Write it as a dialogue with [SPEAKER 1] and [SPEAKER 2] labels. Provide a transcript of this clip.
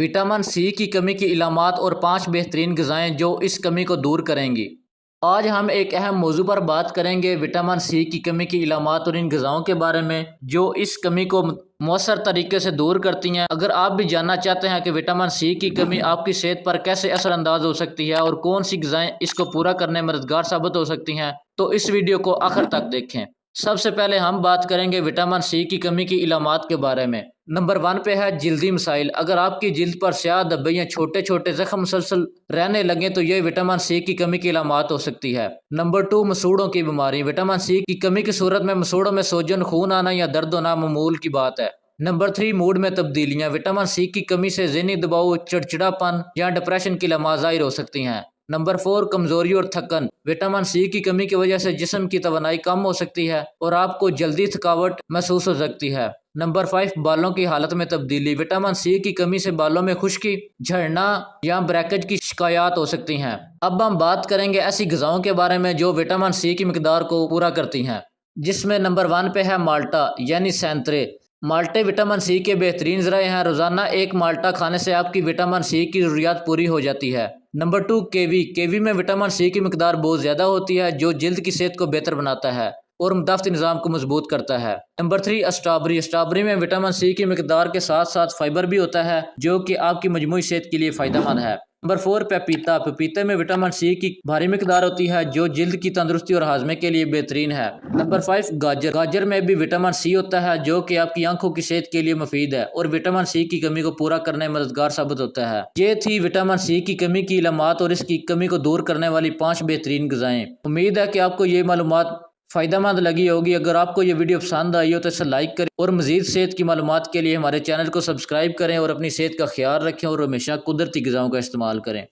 [SPEAKER 1] Vitamin C की कमी की इलामात और 5 बेहतरीन ग़िज़ाएँ जो इस कमी को दूर करेंगी। आज हम एक अहम मौजू पर बात करेंगे विटामिन सी की कमी की इलामात और इन ग़िज़ाओं के बारे में जो इस कमी को मौसर तरीके से दूर करती हैं। अगर आप भी जानना चाहते हैं कि विटामिन सी की कमी आपकी सेहत पर कैसे असरअंदाज हो सकती है और कौन सी ग़िज़ाएँ इसको पूरा करने में मददगार साबित हो सकती हैं, तो इस वीडियो को आखिर तक देखें। सबसे पहले हम बात करेंगे विटामिन सी की कमी की इलामात के बारे में। नंबर 1 पे है जिल्दी मसाइल। अगर आपकी जिल्द पर स्याह धब्बे या छोटे छोटे जख्म मुसलसल रहने लगे तो ये विटामिन सी की कमी की इलामात हो सकती है। नंबर 2 मसूड़ों की बीमारी। विटामिन सी की कमी की सूरत में मसूड़ों में सोजन, खून आना या दर्द होना मामूल की बात है। नंबर 3 मूड में तब्दीलियाँ। विटामिन सी की कमी से ज़हनी दबाव, चिड़चिड़ापन या डिप्रेशन की इलामात ज़ाहिर हो सकती हैं। नंबर 4 कमजोरी और थकन। विटामिन सी की कमी की वजह से जिस्म की तवानाई कम हो सकती है और आपको जल्दी थकावट महसूस हो सकती है। नंबर 5 बालों की हालत में तब्दीली। विटामिन सी की कमी से बालों में खुश्की, झड़ना या ब्रेकेज की शिकायत हो सकती हैं। अब हम बात करेंगे ऐसी ग़िज़ाओं के बारे में जो विटामिन सी की मिकदार को पूरा करती हैं, जिसमें नंबर 1 पे है माल्टा यानी संतरे। माल्टे विटामिन सी के बेहतरीन ज़राए हैं। रोज़ाना एक माल्टा खाने से आपकी विटामिन सी की ज़रूरियात पूरी हो जाती है। नंबर 2 केवी में विटामिन सी की मिकदार बहुत ज़्यादा होती है जो जिल्द की सेहत को बेहतर बनाता है और मुदाफ़ती निज़ाम को मजबूत करता है। नंबर 3 स्ट्रॉबेरी में विटामिन सी की मिकदार के साथ साथ फाइबर भी होता है जो कि आपकी मजमूई सेहत के लिए फ़ायदेमंद है। नंबर 4 पपीते में विटामिन सी की भारी मिकदार होती है जो जिल्द की तंदुरुस्ती और हाजमे के लिए बेहतरीन है। नंबर 5 गाजर में भी विटामिन सी होता है जो कि आपकी आंखों की सेहत के लिए मुफीद है और विटामिन सी की कमी को पूरा करने में मददगार साबित होता है। ये थी विटामिन सी की कमी की इलामात और इसकी कमी को दूर करने वाली 5 बेहतरीन ग़िज़ाएँ। उम्मीद है कि आपको ये मालूमात फ़ायदेमंद लगी होगी। अगर आपको ये वीडियो पसंद आई हो तो इसे लाइक करें और मज़ीद सेहत की मालूमात के लिए हमारे चैनल को सब्सक्राइब करें और अपनी सेहत का ख्याल रखें और हमेशा कुदरती ग़िज़ाओं का इस्तेमाल करें।